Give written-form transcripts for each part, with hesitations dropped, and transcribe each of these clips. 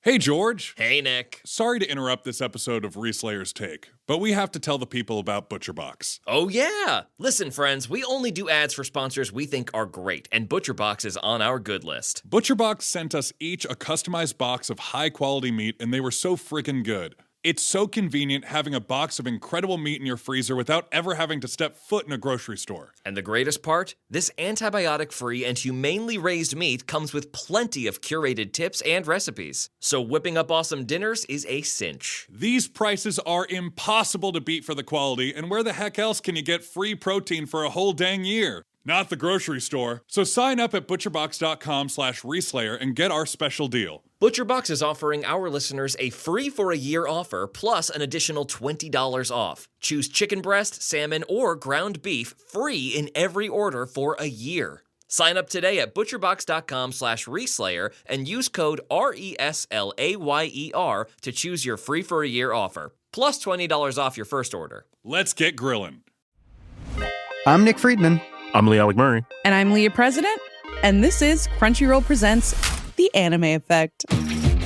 Hey, George. Hey, Nick. Sorry to interrupt this episode of Reslayer's Take, but we have to tell the people about ButcherBox. Oh, yeah. Listen, friends, we only do ads for sponsors we think are great, and ButcherBox is on our good list. ButcherBox sent us each a customized box of high-quality meat, and they were so freaking good. It's so convenient having a box of incredible meat in your freezer without ever having to step foot in a grocery store. And the greatest part? This antibiotic-free and humanely raised meat comes with plenty of curated tips and recipes. So whipping up awesome dinners is a cinch. These prices are impossible to beat for the quality, and where the heck else can you get free protein for a whole dang year? Not the grocery store. So sign up at butcherbox.com/reslayer and get our special deal. ButcherBox is offering our listeners a free for a year offer plus an additional $20 off. Choose chicken breast, salmon, or ground beef free in every order for a year. Sign up today at butcherbox.com/reslayer and use code RESLAYER to choose your free for a year offer, plus $20 off your first order. Let's get grillin'. I'm Nick Friedman. I'm Lee Alec Murray. And I'm Leah President, and this is Crunchyroll Presents The Anime Effect.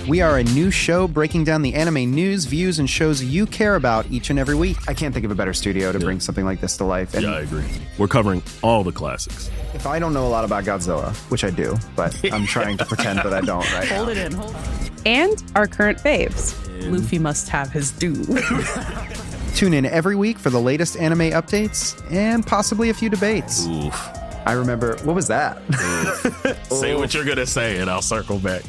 We are a new show breaking down the anime news, views, and shows you care about each and every week. I can't think of a better studio to bring something like this to life. And yeah, I agree. We're covering all the classics. if I don't know a lot about Godzilla, which I do, but I'm trying to pretend that I don't right Hold now. it in, hold it. And our current faves. Luffy must have his due. Tune in every week for the latest anime updates and possibly a few debates. Oof. I remember, what was that? Say what you're going to say and I'll circle back.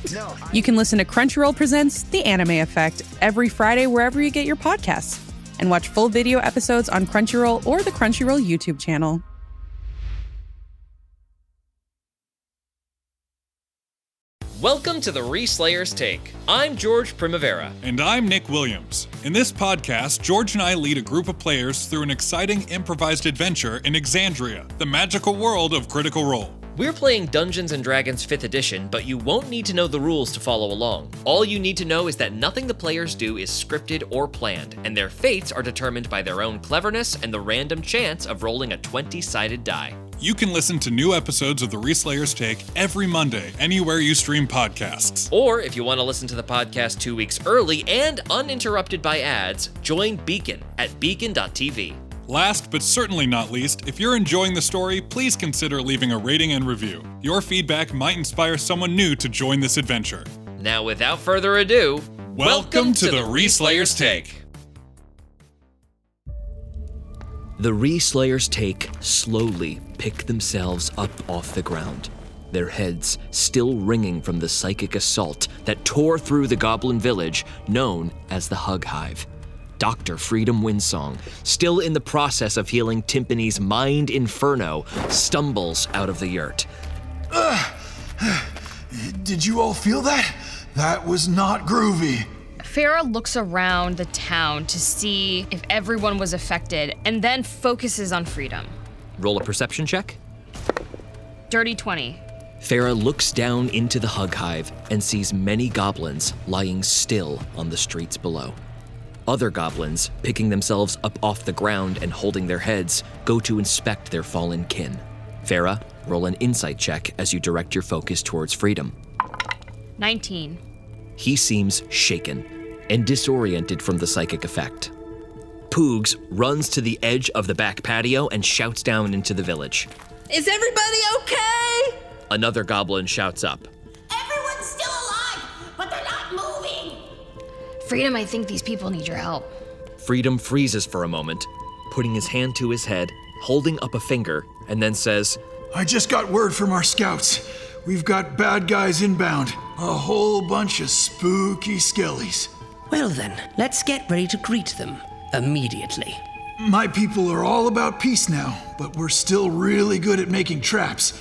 You can listen to Crunchyroll Presents The Anime Effect every Friday wherever you get your podcasts, and watch full video episodes on Crunchyroll or the Crunchyroll YouTube channel. Welcome to the Reslayer's Take. I'm George Primavera. And I'm Nick Williams. In this podcast, George and I lead a group of players through an exciting improvised adventure in Exandria, the magical world of Critical Role. We're playing Dungeons & Dragons 5th edition, but you won't need to know the rules to follow along. All you need to know is that nothing the players do is scripted or planned, and their fates are determined by their own cleverness and the random chance of rolling a 20-sided die. You can listen to new episodes of the Reslayer's Take every Monday, anywhere you stream podcasts. Or if you want to listen to the podcast 2 weeks early and uninterrupted by ads, join Beacon at beacon.tv. Last but certainly not least, if you're enjoying the story, please consider leaving a rating and review. Your feedback might inspire someone new to join this adventure. Now, without further ado, welcome to the Reslayer's Take. The Reslayer's Take slowly pick themselves up off the ground, their heads still ringing from the psychic assault that tore through the goblin village known as the Hug Hive. Dr. Freedom Windsong, still in the process of healing Timpani's mind inferno, stumbles out of the yurt. Did you all feel that? That was not groovy. Farah looks around the town to see if everyone was affected and then focuses on Freedom. Roll a perception check. Dirty 20. Farah looks down into the Hug Hive and sees many goblins lying still on the streets below. Other goblins, picking themselves up off the ground and holding their heads, go to inspect their fallen kin. Farah, roll an insight check as you direct your focus towards Freedom. 19. He seems shaken and disoriented from the psychic effect. Poogs runs to the edge of the back patio and shouts down into the village. Is everybody okay? Another goblin shouts up. Everyone's still alive, but they're not moving. Freedom, I think these people need your help. Freedom freezes for a moment, putting his hand to his head, holding up a finger, and then says, I just got word from our scouts. We've got bad guys inbound. A whole bunch of spooky skellies. Well then, let's get ready to greet them immediately. My people are all about peace now, but we're still really good at making traps.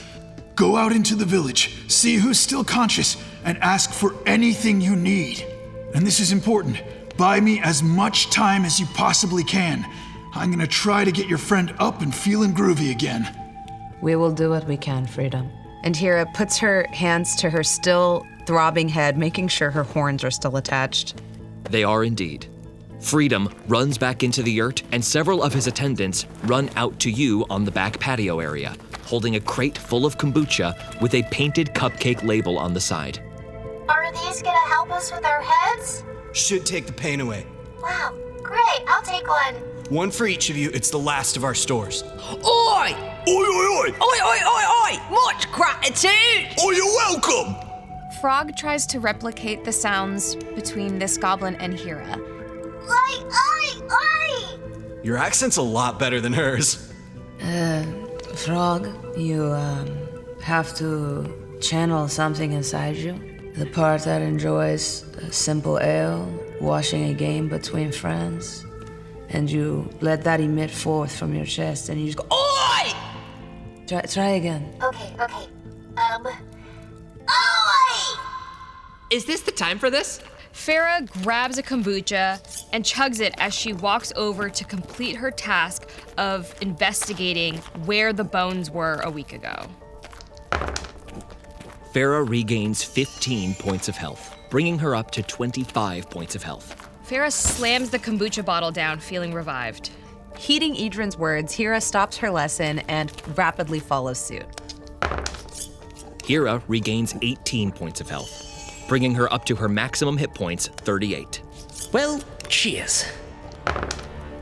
Go out into the village, see who's still conscious, and ask for anything you need. And this is important. Buy me as much time as you possibly can. I'm gonna try to get your friend up and feeling groovy again. We will do what we can, Freedom. And Hira puts her hands to her still throbbing head, making sure her horns are still attached. They are indeed. Freedom runs back into the yurt, and several of his attendants run out to you on the back patio area, holding a crate full of kombucha with a painted cupcake label on the side. Are these this gonna help us with our heads? Should take the pain away. Wow, great, I'll take one. One for each of you. It's the last of our stores. Oi! Oi, oi, oi! Oi, oi, oi, oi! Much gratitude! Oh, you're welcome! Frog tries to replicate the sounds between this goblin and Hira. Oi! Your accent's a lot better than hers. Frog, you, have to channel something inside you. The part that enjoys a simple ale, watching a game between friends, and you let that emit forth from your chest, and you just go, Oi! Try again. Okay. Oi! Is this the time for this? Farah grabs a kombucha and chugs it as she walks over to complete her task of investigating where the bones were a week ago. Farah regains 15 points of health, bringing her up to 25 points of health. Farah slams the kombucha bottle down, feeling revived. Heeding Idrin's words, Hira stops her lesson and rapidly follows suit. Hira regains 18 points of health, bringing her up to her maximum hit points, 38. Well, cheers.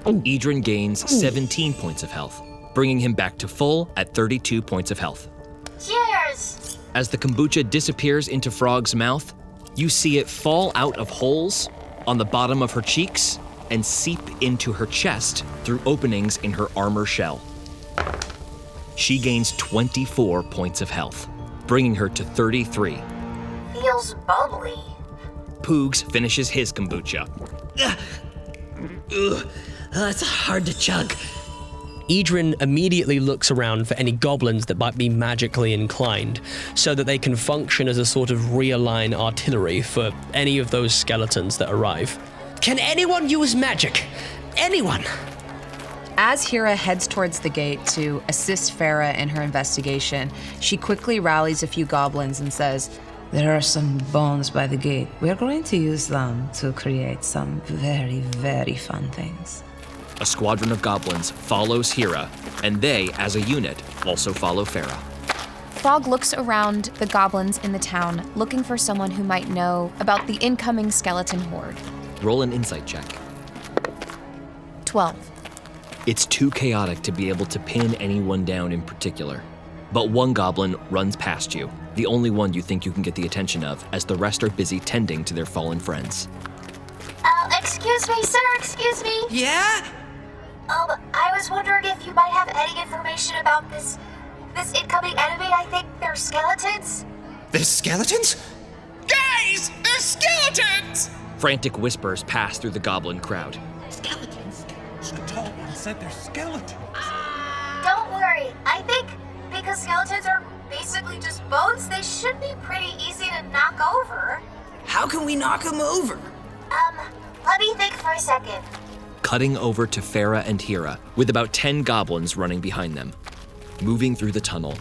Idrin gains 17 points of health, bringing him back to full at 32 points of health. Cheers! As the kombucha disappears into Frog's mouth, you see it fall out of holes on the bottom of her cheeks and seep into her chest through openings in her armor shell. She gains 24 points of health, bringing her to 33. Feels bubbly. Poogs finishes his kombucha. That's hard to chug. Idrin immediately looks around for any goblins that might be magically inclined, so that they can function as a sort of realign artillery for any of those skeletons that arrive. Can anyone use magic? Anyone? As Hira heads towards the gate to assist Farah in her investigation, she quickly rallies a few goblins and says, "There are some bones by the gate. We're going to use them to create some very, very fun things." A squadron of goblins follows Hira, and they, as a unit, also follow Farah. Frog looks around the goblins in the town, looking for someone who might know about the incoming skeleton horde. Roll an insight check. 12. It's too chaotic to be able to pin anyone down in particular. But one goblin runs past you, the only one you think you can get the attention of, as the rest are busy tending to their fallen friends. Excuse me, sir, excuse me. Yeah? I was wondering if you might have any information about this incoming enemy. I think they're skeletons. There's skeletons? Guys, there's skeletons! Frantic whispers pass through the goblin crowd. Skeletons? Skatal said they're skeletons. Don't worry. I think because skeletons are basically just bones, they should be pretty easy to knock over. How can we knock them over? Let me think for a second. Cutting over to Farah and Hira, with about 10 goblins running behind them. Moving through the tunnel,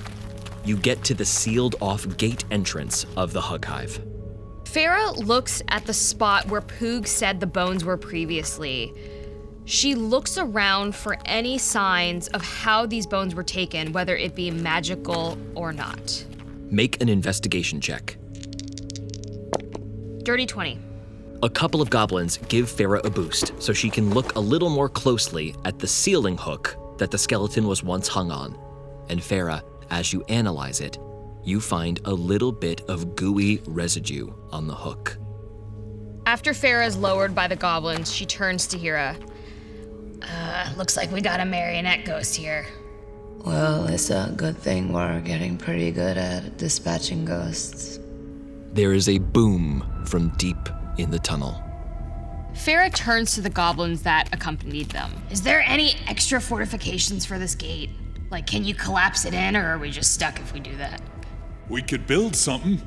you get to the sealed-off gate entrance of the Hug Hive. Farah looks at the spot where Poog said the bones were previously. She looks around for any signs of how these bones were taken, whether it be magical or not. Make an investigation check. Dirty 20. A couple of goblins give Farah a boost so she can look a little more closely at the ceiling hook that the skeleton was once hung on. And Farah, as you analyze it, you find a little bit of gooey residue on the hook. After Farah is lowered by the goblins, she turns to Hira. Looks like we got a marionette ghost here. Well, it's a good thing we're getting pretty good at dispatching ghosts. There is a boom from deep in the tunnel. Farah turns to the goblins that accompanied them. Is there any extra fortifications for this gate? Like, can you collapse it in, or are we just stuck if we do that? We could build something.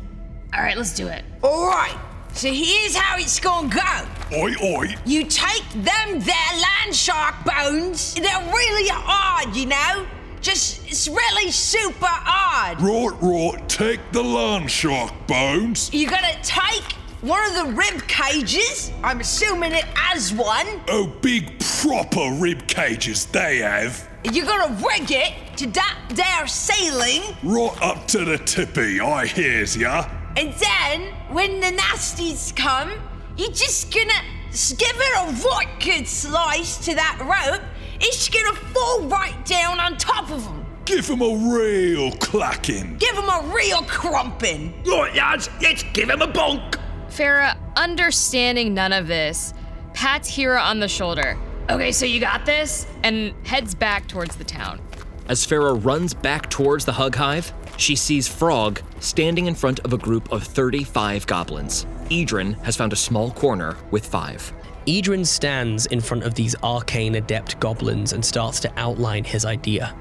All right, let's do it. All right, so here's how it's gonna go. Oi, oi. You take them there land shark bones. They're really hard, you know? It's really super hard. Right, take the land shark bones. You're gonna take one of the rib cages. I'm assuming it has one. Oh, big proper rib cages they have. You're gonna rig it to that there ceiling. Right up to the tippy, I hears ya. And then, when the nasties come, you're just gonna give it a right good slice to that rope. It's gonna fall right down on top of them. Give him a real clacking. Give him a real crumping. Right, lads, let's give him a bonk. Farah, understanding none of this, pats Hira on the shoulder. Okay, so you got this? And heads back towards the town. As Farah runs back towards the Hug Hive, she sees Frog standing in front of a group of 35 goblins. Idrin has found a small corner with 5. Idrin stands in front of these arcane adept goblins and starts to outline his idea.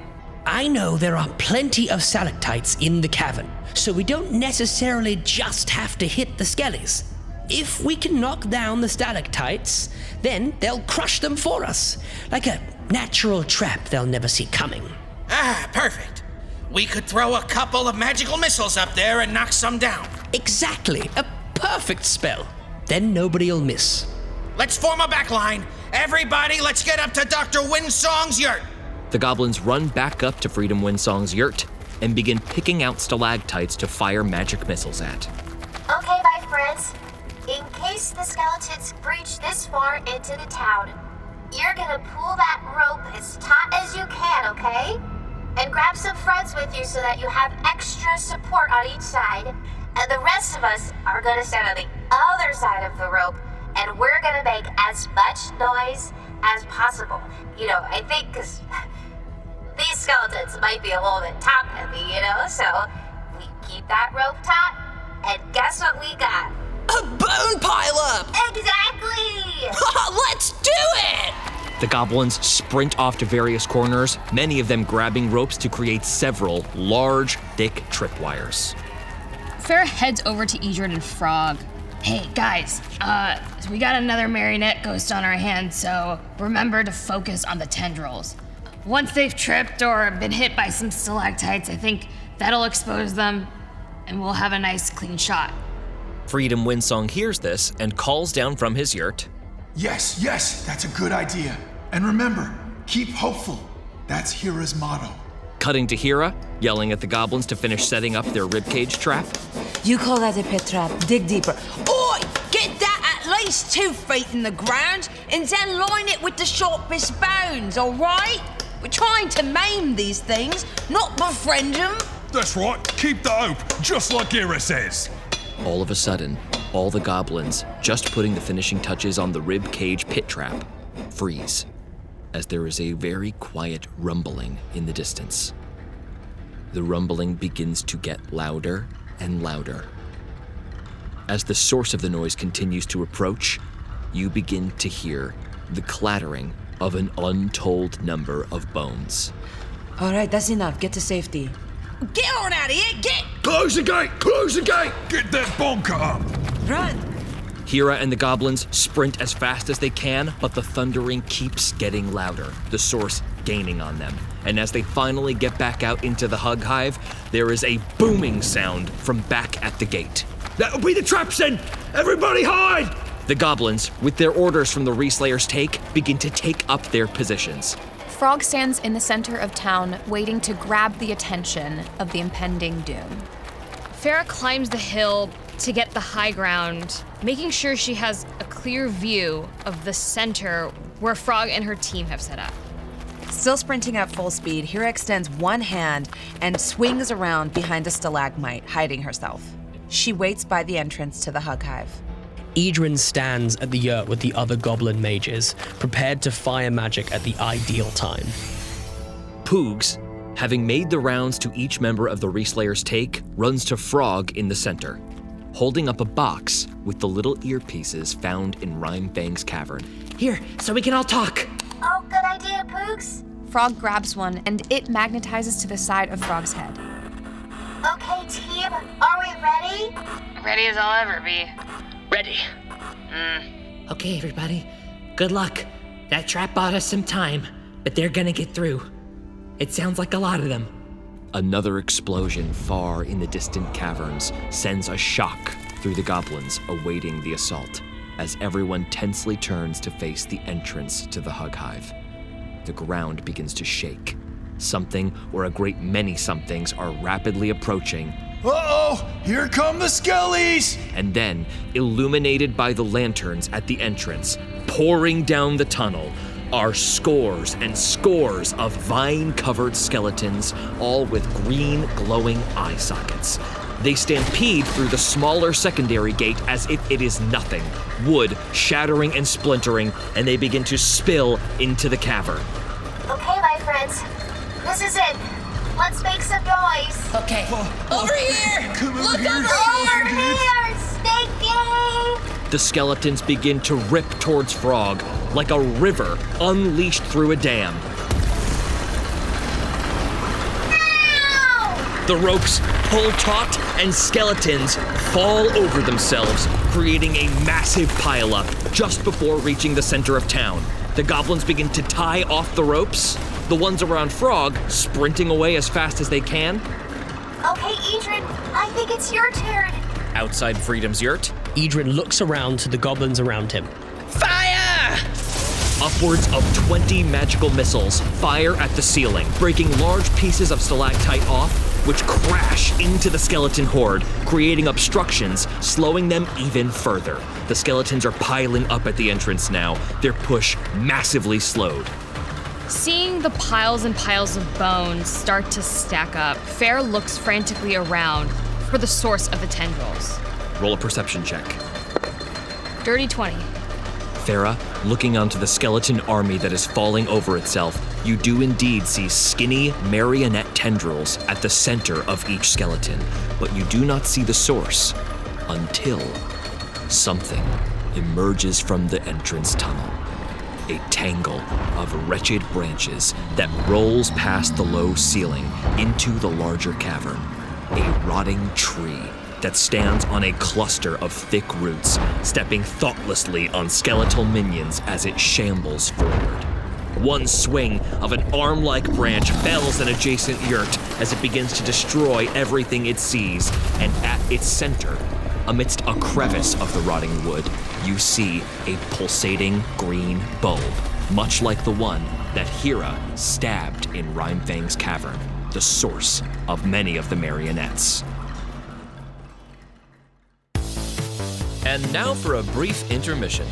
I know there are plenty of stalactites in the cavern, so we don't necessarily just have to hit the skellies. If we can knock down the stalactites, then they'll crush them for us, like a natural trap they'll never see coming. Ah, perfect. We could throw a couple of magical missiles up there and knock some down. Exactly, a perfect spell. Then nobody'll miss. Let's form a backline. Everybody, let's get up to Dr. Winsong's yurt. The goblins run back up to Freedom Winsong's yurt and begin picking out stalactites to fire magic missiles at. Okay, my friends. In case the skeletons breach this far into the town, you're gonna pull that rope as taut as you can, okay? And grab some friends with you so that you have extra support on each side. And the rest of us are gonna stand on the other side of the rope, and we're gonna make as much noise as possible. You know, I think because these skeletons might be a little bit top heavy, you know? So we keep that rope taut, and guess what we got? A bone pile-up! Exactly! Let's do it! The goblins sprint off to various corners, many of them grabbing ropes to create several large, thick tripwires. Farah heads over to Idrin and Frog. Hey, guys, we got another marionette ghost on our hands, so remember to focus on the tendrils. Once they've tripped or been hit by some stalactites, I think that'll expose them, and we'll have a nice, clean shot. Freedom Winsong hears this and calls down from his yurt. Yes, that's a good idea. And remember, keep hopeful. That's Hira's motto. Cutting to Hira, yelling at the goblins to finish setting up their ribcage trap. You call that a pit trap? Dig deeper. Oi! Get that at least 2 feet in the ground, and then line it with the sharpest bones, all right? We're trying to maim these things, not befriend them. That's right. Keep the hope, just like Hira says. All of a sudden, all the goblins, just putting the finishing touches on the rib cage pit trap, freeze, as there is a very quiet rumbling in the distance. The rumbling begins to get louder and louder. As the source of the noise continues to approach, you begin to hear the clattering of an untold number of bones. All right, that's enough. Get to safety. Get on out of here, get! Close the gate! Close the gate! Get that bonker up! Run! Hira and the goblins sprint as fast as they can, but the thundering keeps getting louder, the source gaining on them. And as they finally get back out into the Hug Hive, there is a booming sound from back at the gate. That'll be the traps then! Everybody hide! The goblins, with their orders from the Reslayer's take, begin to take up their positions. Frog stands in the center of town, waiting to grab the attention of the impending doom. Farah climbs the hill to get the high ground, making sure she has a clear view of the center where Frog and her team have set up. Still sprinting at full speed, Hira extends one hand and swings around behind a stalagmite, hiding herself. She waits by the entrance to the Hug Hive. Idrin stands at the yurt with the other goblin mages, prepared to fire magic at the ideal time. Poogs, having made the rounds to each member of the Reslayer's take, runs to Frog in the center, holding up a box with the little earpieces found in Rhymefang's cavern. Here, so we can all talk. Oh, good idea, Poogs. Frog grabs one, and it magnetizes to the side of Frog's head. Okay, team, are we ready? Ready as I'll ever be. Ready. Okay, everybody. Good luck. That trap bought us some time, but they're gonna get through. It sounds like a lot of them. Another explosion far in the distant caverns sends a shock through the goblins awaiting the assault, as everyone tensely turns to face the entrance to the Hug Hive. The ground begins to shake. Something, or a great many somethings, are rapidly approaching, Uh-oh! Here come the skellies! And then, illuminated by the lanterns at the entrance, pouring down the tunnel, are scores and scores of vine-covered skeletons, all with green, glowing eye sockets. They stampede through the smaller secondary gate as if it is nothing, wood shattering and splintering, and they begin to spill into the cavern. Okay, my friends. This is it. Let's make some noise. Okay. Over here! Look Over here, Stinky! The skeletons begin to rip towards Frog like a river unleashed through a dam. Ow! The ropes pull taut and skeletons fall over themselves, creating a massive pileup just before reaching the center of town. The goblins begin to tie off the ropes, the ones around Frog sprinting away as fast as they can. Okay, Edrin, I think it's your turn. Outside Freedom's yurt, Edrin looks around to the goblins around him. Fire! upwards of 20 magical missiles fire at the ceiling, breaking large pieces of stalactite off, which crash into the skeleton horde, creating obstructions, slowing them even further. The skeletons are piling up at the entrance now, their push massively slowed. Seeing the piles and piles of bones start to stack up, Fair looks frantically around for the source of the tendrils. Roll a perception check. Dirty 20. Farah, looking onto the skeleton army that is falling over itself, you do indeed see skinny marionette tendrils at the center of each skeleton, but you do not see the source until something emerges from the entrance tunnel. A tangle of wretched branches that rolls past the low ceiling into the larger cavern. A rotting tree that stands on a cluster of thick roots, stepping thoughtlessly on skeletal minions as it shambles forward. One swing of an arm-like branch fells an adjacent yurt as it begins to destroy everything it sees, and at its center, amidst a crevice of the rotting wood, you see a pulsating green bulb, much like the one that Hira stabbed in Rhymefang's cavern, the source of many of the marionettes. And now for a brief intermission.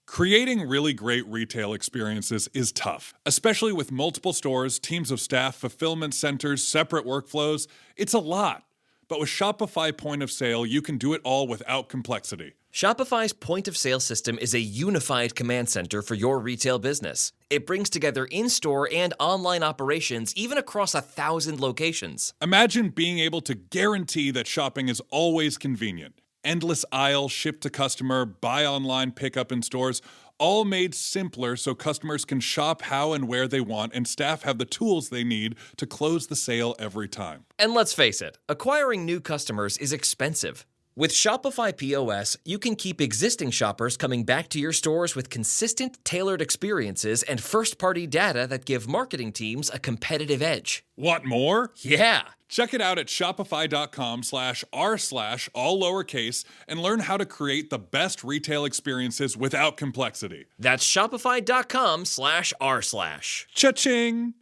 Creating really great retail experiences is tough, especially with multiple stores, teams of staff, fulfillment centers, separate workflows. It's a lot. But with Shopify Point of Sale, you can do it all without complexity. Shopify's point of sale system is a unified command center for your retail business. It brings together in-store and online operations even across 1,000 locations. Imagine being able to guarantee that shopping is always convenient. Endless aisles, ship to customer, buy online, pick up in stores, all made simpler so customers can shop how and where they want and staff have the tools they need to close the sale every time. And let's face it, acquiring new customers is expensive. With Shopify POS, you can keep existing shoppers coming back to your stores with consistent, tailored experiences and first-party data that give marketing teams a competitive edge. Want more? Yeah! Check it out at shopify.com/r/ all lowercase and learn how to create the best retail experiences without complexity. That's shopify.com/r/. Cha-ching!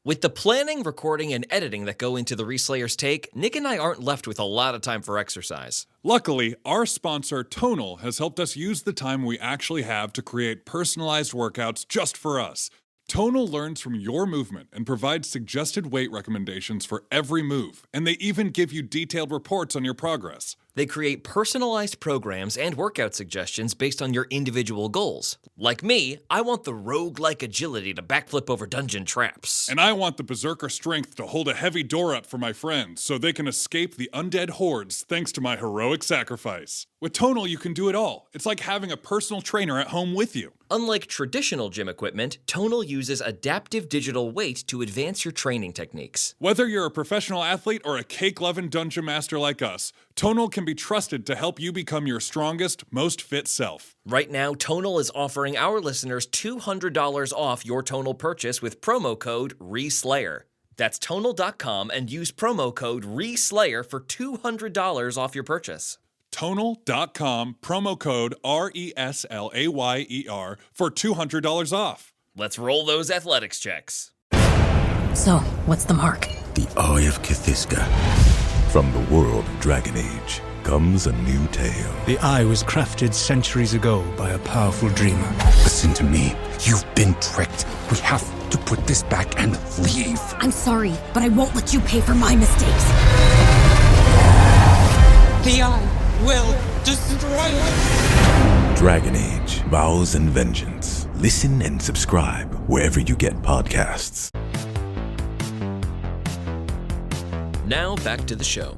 With the planning, recording, and editing that go into the Reslayer's Take, Nick and I aren't left with a lot of time for exercise. Luckily, our sponsor, Tonal, has helped us use the time we actually have to create personalized workouts just for us. Tonal learns from your movement and provides suggested weight recommendations for every move, and they even give you detailed reports on your progress. They create personalized programs and workout suggestions based on your individual goals. Like me, I want the rogue-like agility to backflip over dungeon traps. And I want the berserker strength to hold a heavy door up for my friends so they can escape the undead hordes thanks to my heroic sacrifice. With Tonal, you can do it all. It's like having a personal trainer at home with you. Unlike traditional gym equipment, Tonal uses adaptive digital weight to advance your training techniques. Whether you're a professional athlete or a cake-loving dungeon master like us, Tonal can be trusted to help you become your strongest, most fit self. Right now, Tonal is offering our listeners $200 off your Tonal purchase with promo code RESLAYER. That's Tonal.com and use promo code RESLAYER for $200 off your purchase. Tonal.com, promo code RESLAYER for $200 off. Let's roll those athletics checks. So, what's the mark? The Eye of Kithiska. From the world of Dragon Age comes a new tale. The Eye was crafted centuries ago by a powerful dreamer. Listen to me. You've been tricked. We have to put this back and leave. I'm sorry, but I won't let you pay for my mistakes. The Eye will destroy it. Dragon Age, Vows and Vengeance. Listen and subscribe wherever you get podcasts. Now back to the show.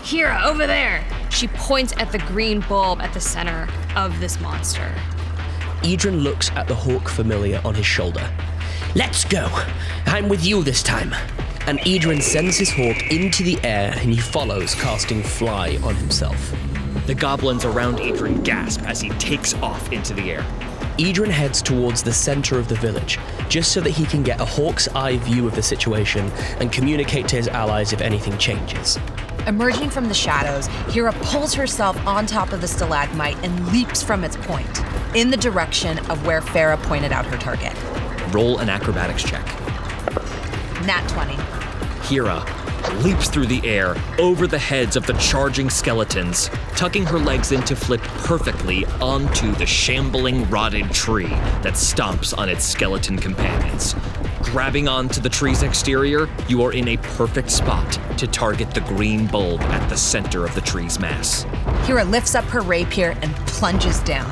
Hira, over there! She points at the green bulb at the center of this monster. Idrin looks at the hawk familiar on his shoulder. Let's go! I'm with you this time. And Idrin sends his hawk into the air and he follows, casting Fly on himself. The goblins around Idrin gasp as he takes off into the air. Idrin heads towards the center of the village, just so that he can get a hawk's eye view of the situation and communicate to his allies if anything changes. Emerging from the shadows, Hira pulls herself on top of the stalagmite and leaps from its point, in the direction of where Farah pointed out her target. Roll an acrobatics check. Nat 20. Hira leaps through the air over the heads of the charging skeletons, tucking her legs in to flip perfectly onto the shambling, rotted tree that stomps on its skeleton companions. Grabbing onto the tree's exterior, you are in a perfect spot to target the green bulb at the center of the tree's mass. Hira lifts up her rapier and plunges down.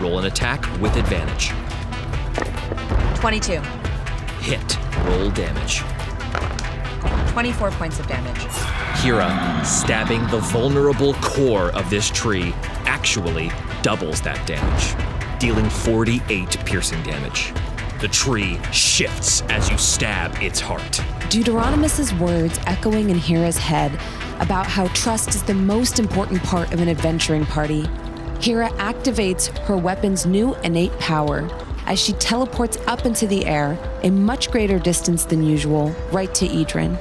Roll an attack with advantage. 22. Hit. Roll damage. 24 points of damage. Hira, stabbing the vulnerable core of this tree, actually doubles that damage, dealing 48 piercing damage. The tree shifts as you stab its heart. Deuteronomus's words echoing in Hira's head about how trust is the most important part of an adventuring party. Hira activates her weapon's new innate power as she teleports up into the air, a much greater distance than usual, right to Idrin.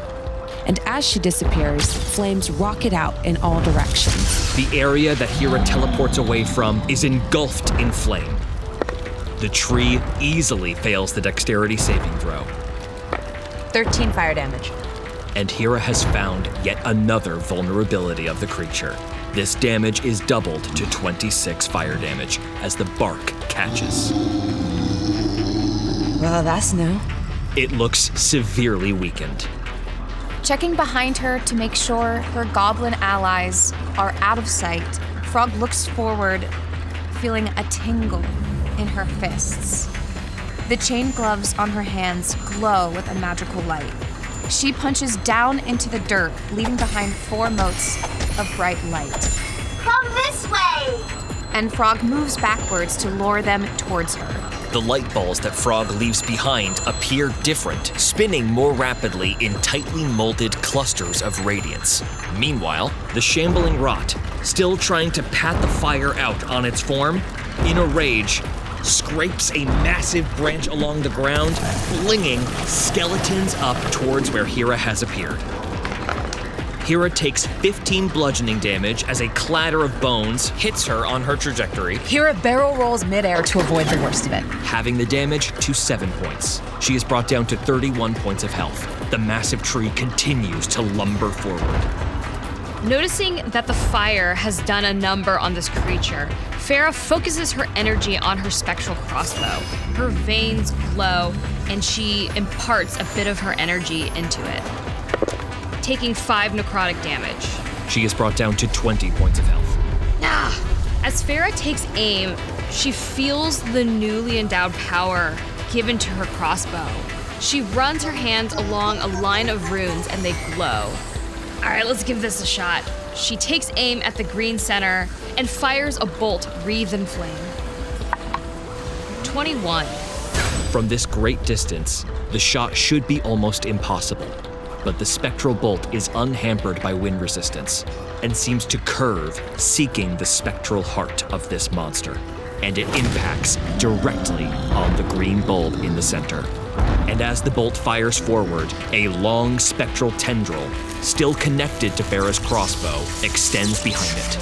And as she disappears, flames rocket out in all directions. The area that Hira teleports away from is engulfed in flame. The tree easily fails the dexterity saving throw. 13 fire damage. And Hira has found yet another vulnerability of the creature. This damage is doubled to 26 fire damage as the bark catches. Well, that's new. It looks severely weakened. Checking behind her to make sure her goblin allies are out of sight, Frog looks forward, feeling a tingle in her fists. The chain gloves on her hands glow with a magical light. She punches down into the dirt, leaving behind 4 motes of bright light. Come this way! And Frog moves backwards to lure them towards her. The light balls that Frog leaves behind appear different, spinning more rapidly in tightly molded clusters of radiance. Meanwhile, the shambling rot, still trying to pat the fire out on its form, in a rage, scrapes a massive branch along the ground, flinging skeletons up towards where Hira has appeared. Hira takes 15 bludgeoning damage as a clatter of bones hits her on her trajectory. Hira barrel rolls midair to avoid the worst of it, having the damage to 7 points. She is brought down to 31 points of health. The massive tree continues to lumber forward. Noticing that the fire has done a number on this creature, Farah focuses her energy on her spectral crossbow. Her veins glow, and she imparts a bit of her energy into it, taking 5 necrotic damage. She is brought down to 20 points of health. As Farah takes aim, she feels the newly endowed power given to her crossbow. She runs her hands along a line of runes and they glow. All right, let's give this a shot. She takes aim at the green center and fires a bolt wreathed in flame. 21. From this great distance, the shot should be almost impossible, but the spectral bolt is unhampered by wind resistance and seems to curve, seeking the spectral heart of this monster. And it impacts directly on the green bulb in the center. And as the bolt fires forward, a long spectral tendril, still connected to Farah's crossbow, extends behind it.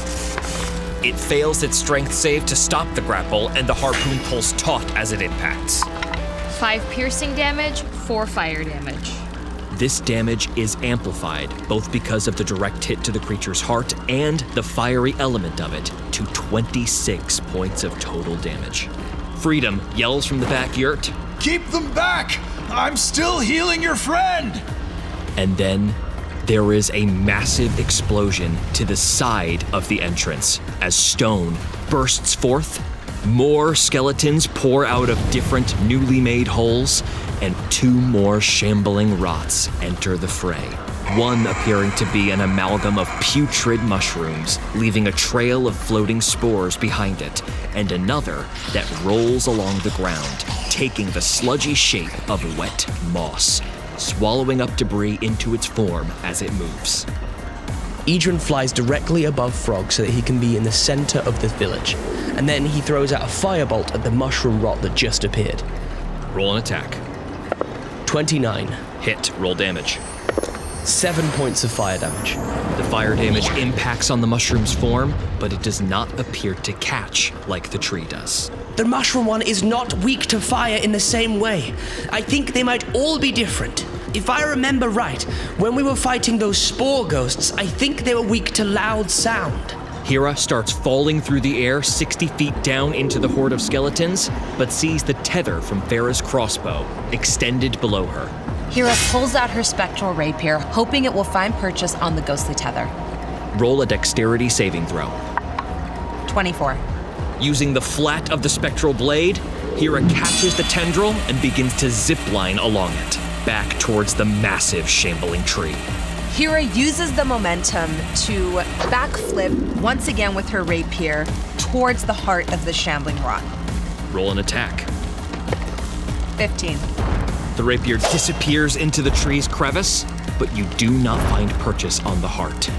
It fails its strength save to stop the grapple, and the harpoon pulls taut as it impacts. 5 piercing damage, 4 fire damage. This damage is amplified, both because of the direct hit to the creature's heart and the fiery element of it, to 26 points of total damage. Freedom yells from the back yurt. Keep them back! I'm still healing your friend! And then there is a massive explosion to the side of the entrance as stone bursts forth. More skeletons pour out of different newly made holes, and 2 more shambling rots enter the fray. One appearing to be an amalgam of putrid mushrooms, leaving a trail of floating spores behind it, and another that rolls along the ground, taking the sludgy shape of wet moss, swallowing up debris into its form as it moves. Idrin flies directly above Frog so that he can be in the center of the village, and then he throws out a firebolt at the mushroom rot that just appeared. Roll an attack. 29. Hit, roll damage. 7 points of fire damage. The fire damage impacts on the mushroom's form, but it does not appear to catch like the tree does. The mushroom one is not weak to fire in the same way. I think they might all be different. If I remember right, when we were fighting those spore ghosts, I think they were weak to loud sound. Hira starts falling through the air 60 feet down into the horde of skeletons, but sees the tether from Farah's crossbow extended below her. Hira pulls out her spectral rapier, hoping it will find purchase on the ghostly tether. Roll a dexterity saving throw. 24. Using the flat of the spectral blade, Hira catches the tendril and begins to zipline along it, back towards the massive shambling tree. Hira uses the momentum to backflip once again with her rapier towards the heart of the shambling rot. Roll an attack. 15. The rapier disappears into the tree's crevice, but you do not find purchase on the heart.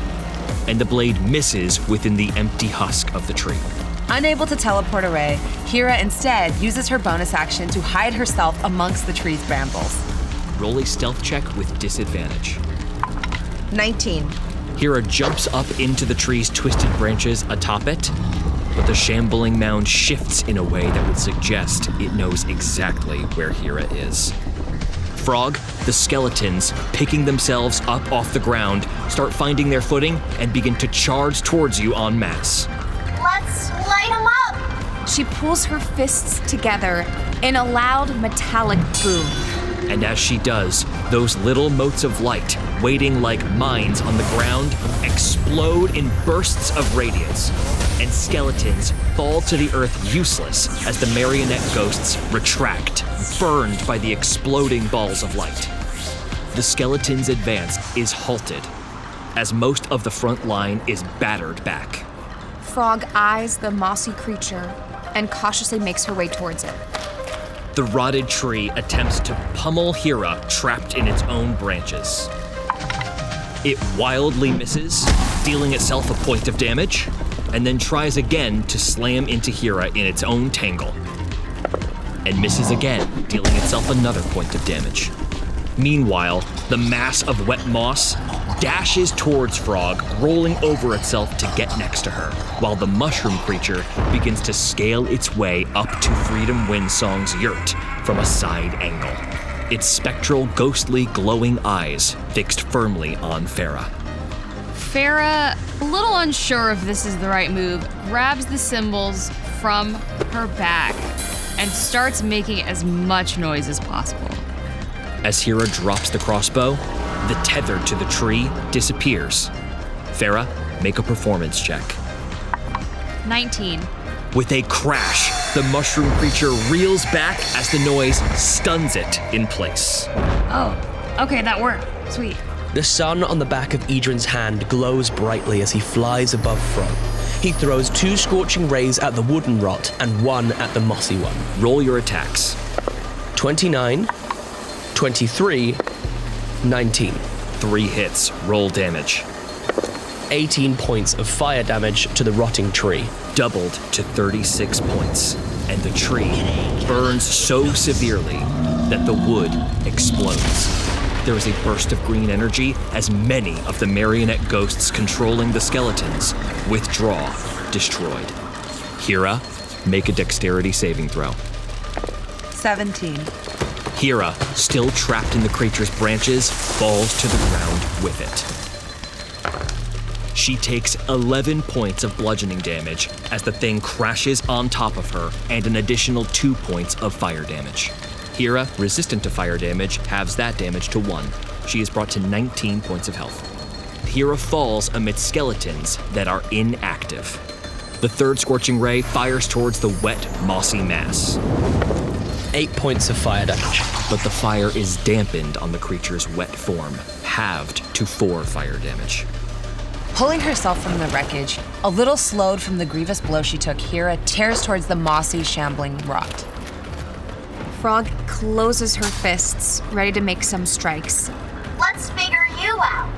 And the blade misses within the empty husk of the tree. Unable to teleport away, Hira instead uses her bonus action to hide herself amongst the tree's brambles. Roll a stealth check with disadvantage. 19. Hira jumps up into the tree's twisted branches atop it, but the shambling mound shifts in a way that would suggest it knows exactly where Hira is. Frog, the skeletons, picking themselves up off the ground, start finding their footing and begin to charge towards you en masse. Let's light them up! She pulls her fists together in a loud metallic boom. And as she does, those little motes of light, waiting like mines on the ground, explode in bursts of radiance, and skeletons fall to the earth useless as the marionette ghosts retract, burned by the exploding balls of light. The skeleton's advance is halted, as most of the front line is battered back. Frog eyes the mossy creature and cautiously makes her way towards it. The rotted tree attempts to pummel Hira trapped in its own branches. It wildly misses, dealing itself a point of damage, and then tries again to slam into Hira in its own tangle. And misses again, dealing itself another point of damage. Meanwhile, the mass of wet moss dashes towards Frog, rolling over itself to get next to her, while the mushroom creature begins to scale its way up to Freedom Windsong's yurt from a side angle, its spectral, ghostly, glowing eyes fixed firmly on Farah. Farah, a little unsure if this is the right move, grabs the cymbals from her back and starts making as much noise as possible. As Hira drops the crossbow, the tether to the tree disappears. Farah, make a performance check. 19. With a crash, the mushroom creature reels back as the noise stuns it in place. Oh, okay, that worked. Sweet. The sun on the back of Idrin's hand glows brightly as he flies above Frog. He throws 2 scorching rays at the wooden rot and 1 at the mossy one. Roll your attacks. 29, 23, 19. 3 hits, roll damage. 18 points of fire damage to the rotting tree. Doubled to 36 points, and the tree burns so severely that the wood explodes. There is a burst of green energy as many of the marionette ghosts controlling the skeletons withdraw, destroyed. Hira, make a dexterity saving throw. 17. Hira, still trapped in the creature's branches, falls to the ground with it. She takes 11 points of bludgeoning damage as the thing crashes on top of her, and an additional 2 points of fire damage. Hira, resistant to fire damage, halves that damage to 1. She is brought to 19 points of health. Hira falls amidst skeletons that are inactive. The third Scorching Ray fires towards the wet, mossy mass. 8 points of fire damage. But the fire is dampened on the creature's wet form, halved to 4 fire damage. Pulling herself from the wreckage, a little slowed from the grievous blow she took, Hira tears towards the mossy, shambling rot. Frog closes her fists, ready to make some strikes. Let's figure you out.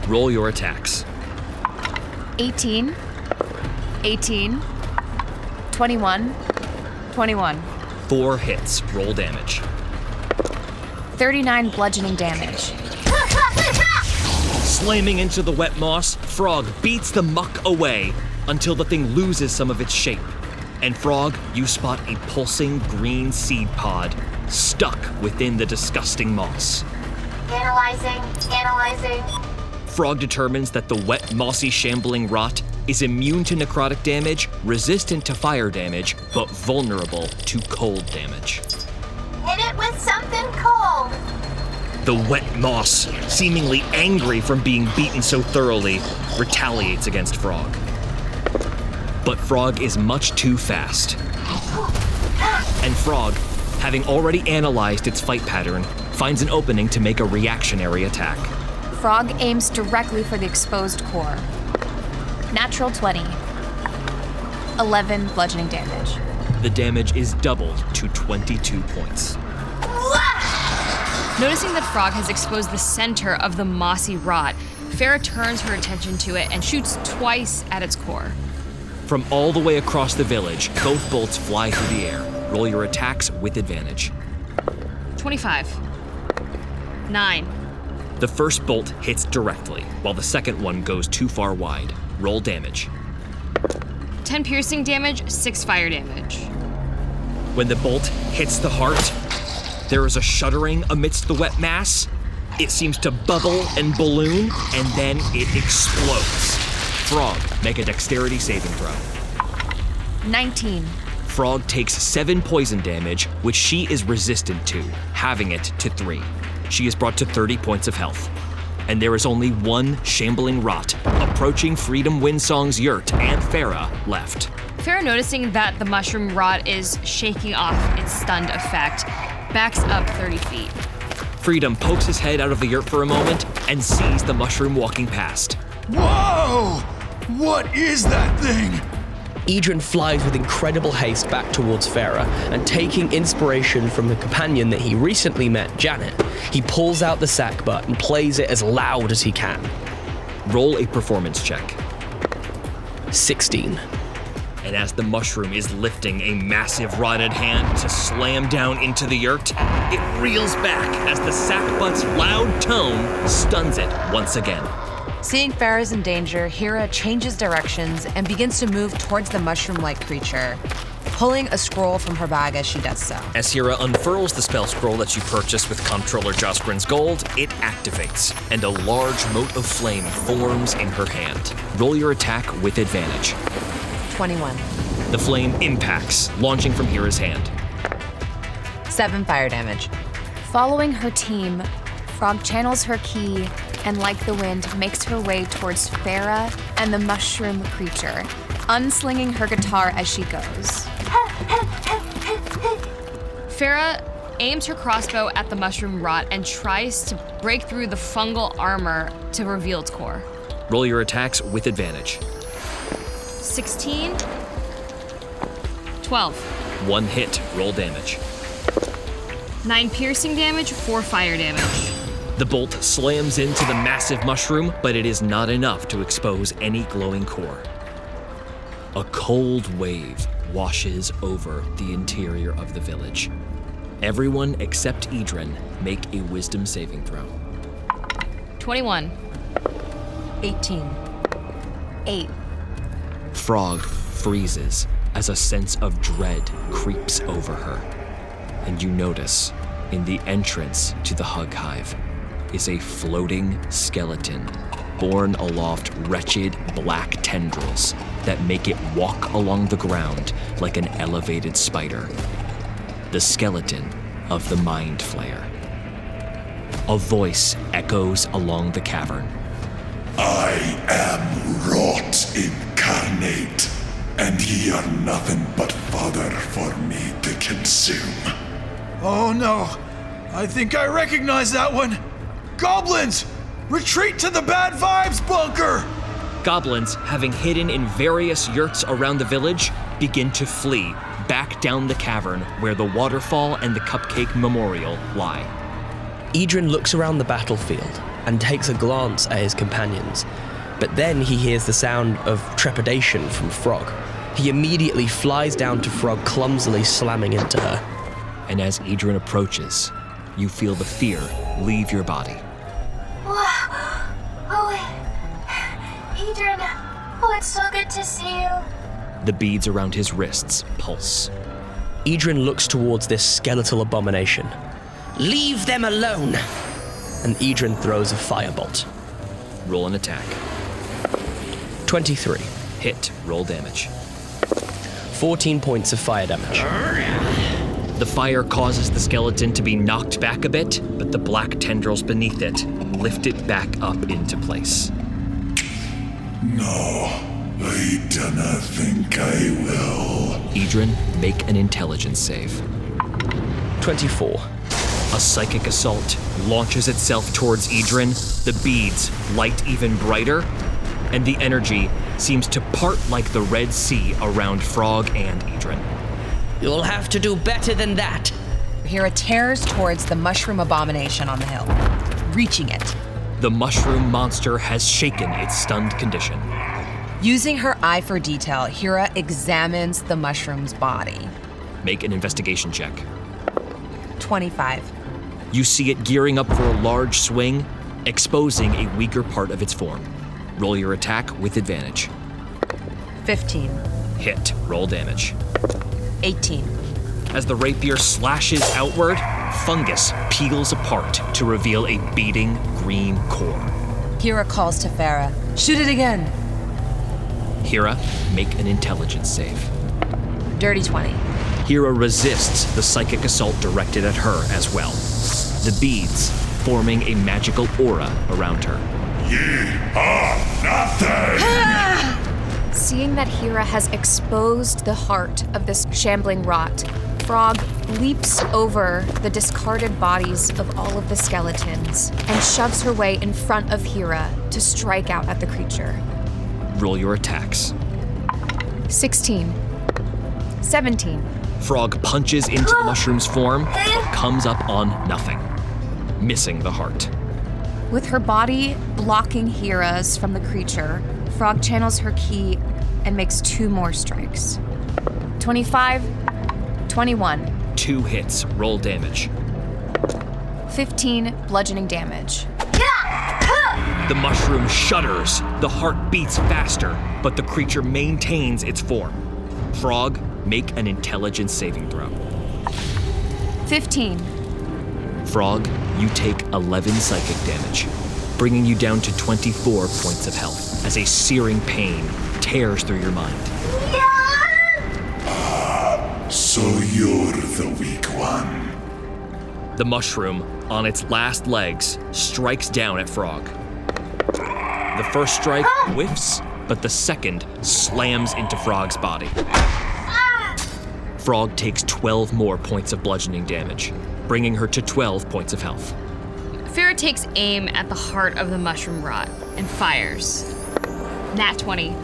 Roll your attacks. 18, 18, 21, 21. 4 hits, roll damage. 39 bludgeoning damage. Slamming into the wet moss, Frog beats the muck away until the thing loses some of its shape. And Frog, you spot a pulsing green seed pod stuck within the disgusting moss. Analyzing. Frog determines that the wet, mossy, shambling rot is immune to necrotic damage, resistant to fire damage, but vulnerable to cold damage. Hit it with something cold. The wet moss, seemingly angry from being beaten so thoroughly, retaliates against Frog. But Frog is much too fast. And Frog, having already analyzed its fight pattern, finds an opening to make a reactionary attack. Frog aims directly for the exposed core. Natural 20. 11 bludgeoning damage. The damage is doubled to 22 points. Noticing that Frog has exposed the center of the mossy rot, Farah turns her attention to it and shoots twice at its core. From all the way across the village, both bolts fly through the air. Roll your attacks with advantage. 25. 9. The first bolt hits directly, while the second one goes too far wide. Roll damage. 10 piercing damage, 6 fire damage. When the bolt hits the heart, there is a shuddering amidst the wet mass. It seems to bubble and balloon, and then it explodes. Frog, make a dexterity saving throw. 19. Frog takes 7 poison damage, which she is resistant to, halving it to 3. She is brought to 30 points of health. And there is only one shambling rot, approaching Freedom Windsong's yurt and Farah left. Farah, noticing that the mushroom rot is shaking off its stunned effect, backs up 30 feet. Freedom pokes his head out of the yurt for a moment and sees the mushroom walking past. Whoa! What is that thing? Idrin flies with incredible haste back towards Farah, and taking inspiration from the companion that he recently met, Janet, he pulls out the sack butt and plays it as loud as he can. Roll a performance check. 16. And as the mushroom is lifting a massive rotted hand to slam down into the yurt, it reels back as the sack butt's loud tone stuns it once again. Seeing Farah's in danger, Hira changes directions and begins to move towards the mushroom-like creature, pulling a scroll from her bag as she does so. As Hira unfurls the spell scroll that you purchased with Comptroller Jasper's gold, it activates, and a large mote of flame forms in her hand. Roll your attack with advantage. 21. The flame impacts, launching from Hira's hand. 7 fire damage. Following her team, Frog channels her ki and, like the wind, makes her way towards Farah and the mushroom creature, unslinging her guitar as she goes. Farah aims her crossbow at the mushroom rot and tries to break through the fungal armor to reveal its core. Roll your attacks with advantage. 16, 12. 1 hit, roll damage. 9 piercing damage, 4 fire damage. The bolt slams into the massive mushroom, but it is not enough to expose any glowing core. A cold wave washes over the interior of the village. Everyone except Idrin make a wisdom saving throw. 21. 18. 8. Frog freezes as a sense of dread creeps over her, and you notice In the entrance to the Hug Hive is a floating skeleton borne aloft wretched black tendrils that make it walk along the ground like an elevated spider. The skeleton of the Mind Flayer. A voice echoes along the cavern. I am rot incarnate, and ye are nothing but fodder for me to consume. Oh no, I think I recognize that one. Goblins! Retreat to the Bad Vibes bunker! Goblins, having hidden in various yurts around the village, begin to flee back down the cavern where the waterfall and the Cupcake Memorial lie. Idrin looks around the battlefield and takes a glance at his companions, but then he hears the sound of trepidation from Frog. He immediately flies down to Frog, clumsily slamming into her. And as Idrin approaches, you feel the fear leave your body. Idrin, oh, it's so good to see you. The beads around his wrists pulse. Idrin looks towards this skeletal abomination. Leave them alone! And Idrin throws a firebolt. Roll an attack. 23. Hit, roll damage. 14 points of fire damage. The fire causes the skeleton to be knocked back a bit, but the black tendrils beneath it lift it back up into place. No, I dunna think I will. Idrin, make an intelligence save. 24. A psychic assault launches itself towards Idrin. The beads light even brighter, and the energy seems to part like the Red Sea around Frog and Idrin. You'll have to do better than that. Hera tears towards the mushroom abomination on the hill, reaching it. The mushroom monster has shaken its stunned condition. Using her eye for detail, Hera examines the mushroom's body. Make an investigation check. 25. You see it gearing up for a large swing, exposing a weaker part of its form. Roll your attack with advantage. 15. Hit, roll damage. 18. As the rapier slashes outward, fungus peels apart to reveal a beating green core. Hera calls to Farah, shoot it again. Hera, make an intelligence save. Dirty 20. Hera resists the psychic assault directed at her as well. The beads forming a magical aura around her. Ye are nothing! Seeing that Hera has exposed the heart of this shambling rot, Frog leaps over the discarded bodies of all of the skeletons and shoves her way in front of Hera to strike out at the creature. Roll your attacks. 16. 17. Frog punches into the mushroom's form, comes up on nothing, missing the heart. With her body blocking Hera's from the creature, Frog channels her ki and makes 2 more strikes. 25, 21. 2 hits, roll damage. 15 bludgeoning damage. The mushroom shudders, the heart beats faster, but the creature maintains its form. Frog, make an intelligence saving throw. 15. Frog, you take 11 psychic damage, bringing you down to 24 points of health as a searing pain tears through your mind. So you're the weak one. The mushroom, on its last legs, strikes down at Frog. The first strike whiffs, but the second slams into Frog's body. Frog takes 12 more points of bludgeoning damage, bringing her to 12 points of health. Farah takes aim at the heart of the mushroom rot and fires. Nat 20.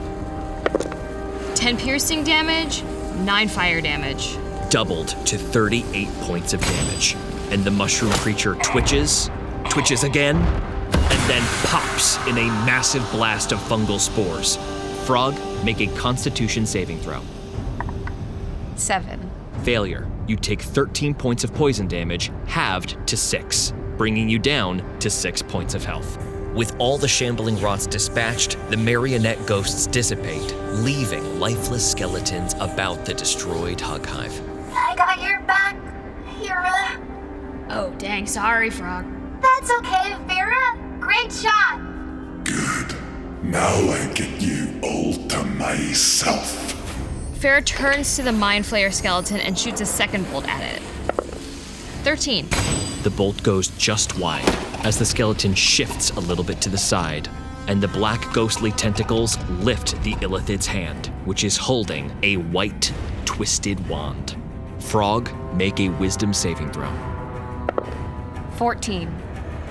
10 piercing damage, 9 fire damage. Doubled to 38 points of damage, and the mushroom creature twitches again, and then pops in a massive blast of fungal spores. Frog, make a Constitution saving throw. 7. Failure. You take 13 points of poison damage, halved to 6, bringing you down to 6 points of health. With all the shambling rots dispatched, the marionette ghosts dissipate, leaving lifeless skeletons about the destroyed Hug Hive. I got your back, Hera. Oh, dang, sorry, Frog. That's okay, Farah. Great shot. Now I get you all to myself. Farah turns to the Mind Flayer skeleton and shoots a second bolt at it. 13. The bolt goes just wide as the skeleton shifts a little bit to the side, and the black ghostly tentacles lift the Illithid's hand, which is holding a white, twisted wand. Frog, make a wisdom saving throw. 14.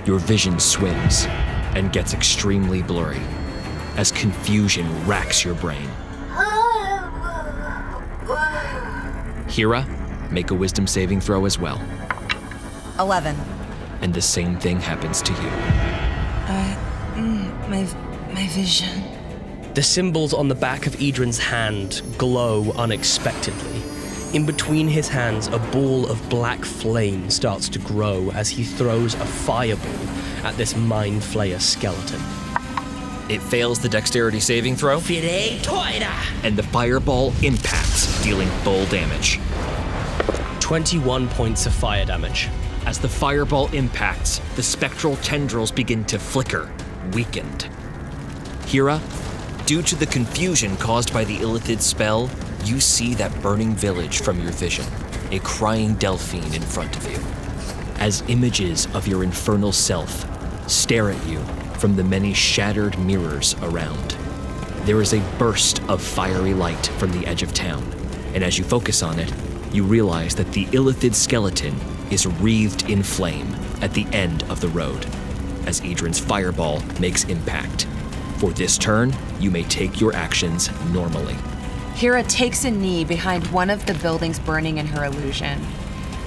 Your vision swims and gets extremely blurry as confusion racks your brain. Hira, make a wisdom saving throw as well. 11. And the same thing happens to you. My vision. The symbols on the back of Idrin's hand glow unexpectedly. In between his hands, a ball of black flame starts to grow as he throws a fireball at this Mind Flayer skeleton. It fails the dexterity saving throw, and the fireball impacts, dealing full damage. 21 points of fire damage. As the fireball impacts, the spectral tendrils begin to flicker, weakened. Hira, due to the confusion caused by the Illithid spell, you see that burning village from your vision, a crying Delphine in front of you. As images of your infernal self stare at you from the many shattered mirrors around, there is a burst of fiery light from the edge of town, and as you focus on it, you realize that the Illithid skeleton is wreathed in flame at the end of the road, as Idrin's fireball makes impact. For this turn, you may take your actions normally. Hira takes a knee behind one of the buildings burning in her illusion.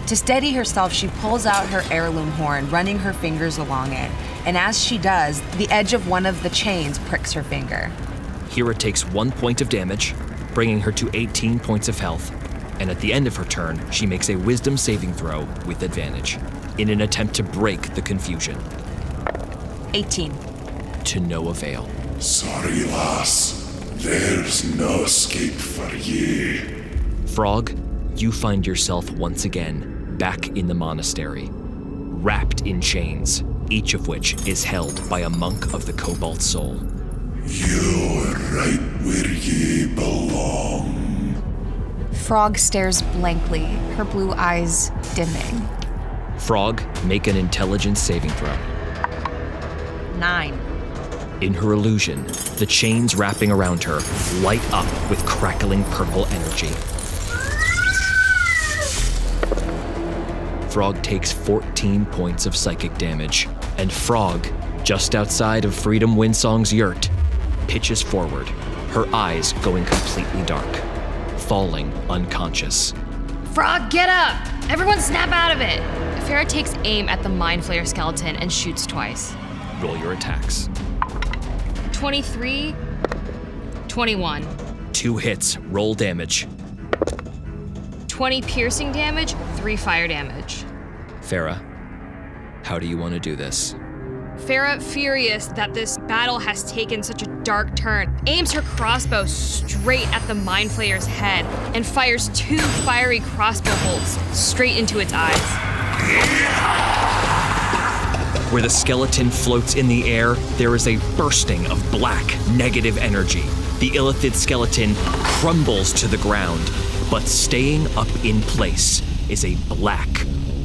To steady herself, she pulls out her heirloom horn, running her fingers along it, and as she does, the edge of one of the chains pricks her finger. Hira takes 1 point of damage, bringing her to 18 points of health, and at the end of her turn, she makes a wisdom saving throw with advantage, in an attempt to break the confusion. 18. To no avail. Sorry, lass. There's no escape for you. Frog, you find yourself once again back in the monastery, wrapped in chains, each of which is held by a monk of the Cobalt Soul. You're right where you belong. Frog stares blankly, her blue eyes dimming. Frog, make an intelligence saving throw. 9. In her illusion, the chains wrapping around her light up with crackling purple energy. Frog takes 14 points of psychic damage, and Frog, just outside of Freedom Windsong's yurt, pitches forward, her eyes going completely dark, falling unconscious. Frog, get up! Everyone snap out of it! Farah takes aim at the Mind Flayer skeleton and shoots twice. Roll your attacks. 23, 21. 2 hits, roll damage. 20 piercing damage, 3 fire damage. Farah, how do you want to do this? Farah, furious that this battle has taken such a dark turn, aims her crossbow straight at the Mind Flayer's head and fires 2 fiery crossbow bolts straight into its eyes. Where the skeleton floats in the air, there is a bursting of black, negative energy. The Illithid skeleton crumbles to the ground, but staying up in place is a black,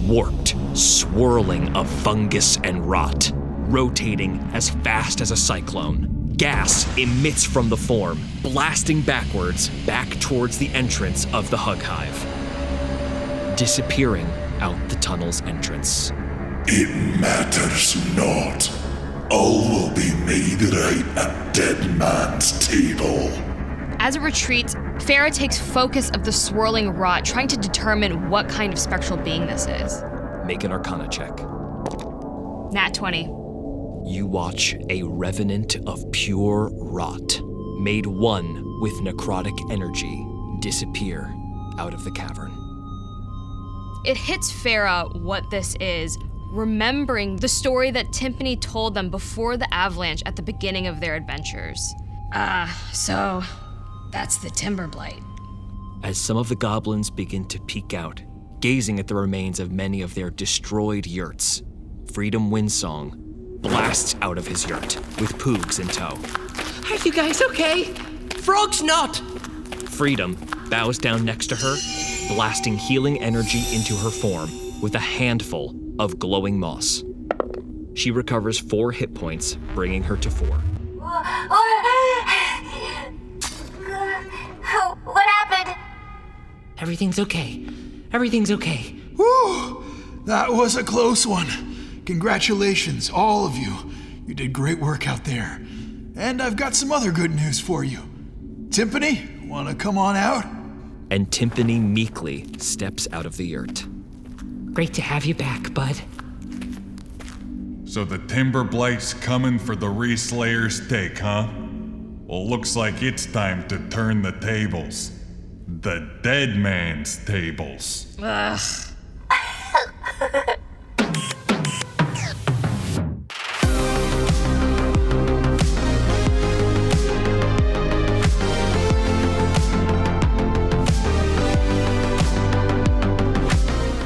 warped, swirling of fungus and rot, rotating as fast as a cyclone. Gas emits from the form, blasting backwards, back towards the entrance of the Hug Hive, disappearing out the tunnel's entrance. It matters not. All will be made right at Dead Man's table. As it retreats, Farah takes focus of the swirling rot, trying to determine what kind of spectral being this is. Make an Arcana check. Nat 20. You watch a revenant of pure rot, made one with necrotic energy, disappear out of the cavern. It hits Farah what this is, remembering the story that Timpani told them before the avalanche at the beginning of their adventures. So that's the Timberblight. As some of the goblins begin to peek out, gazing at the remains of many of their destroyed yurts. Freedom Windsong blasts out of his yurt, with Poogs in tow. Are you guys okay? Frog's not! Freedom bows down next to her, blasting healing energy into her form with a handful of glowing moss. She recovers 4 hit points, bringing her to 4. What happened? Everything's okay. Everything's okay. Whew! That was a close one. Congratulations, all of you. You did great work out there. And I've got some other good news for you. Timpani, wanna come on out? And Timpani meekly steps out of the yurt. Great to have you back, bud. So the Timberblight's coming for the Reslayer's take, huh? Well, looks like it's time to turn the tables. The dead man's tables. Ugh.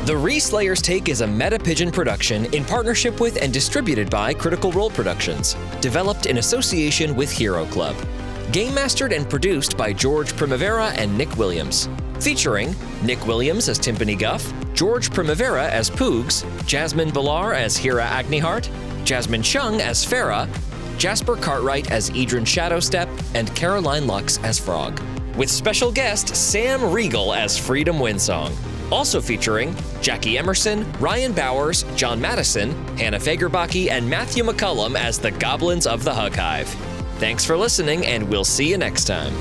The Reslayer's Take is a Meta Pigeon production in partnership with and distributed by Critical Role Productions, developed in association with Hero Club. Game mastered and produced by George Primavera and Nick Williams. Featuring Nick Williams as Timpani Guff, George Primavera as Poogs, Jasmine Bhullar as Hira Agniheart, Jasmine Chiong as Farah, Jasper Cartwright as Idrin Shadowstep, and Caroline Lux as Frog. With special guest Sam Riegel as Freedom Windsong. Also featuring Jackie Emerson, Ryan Bowers, John Madison, Hannah Fagerbaki, and Matthew McCullum as the Goblins of the Hug Hive. Thanks for listening, and we'll see you next time.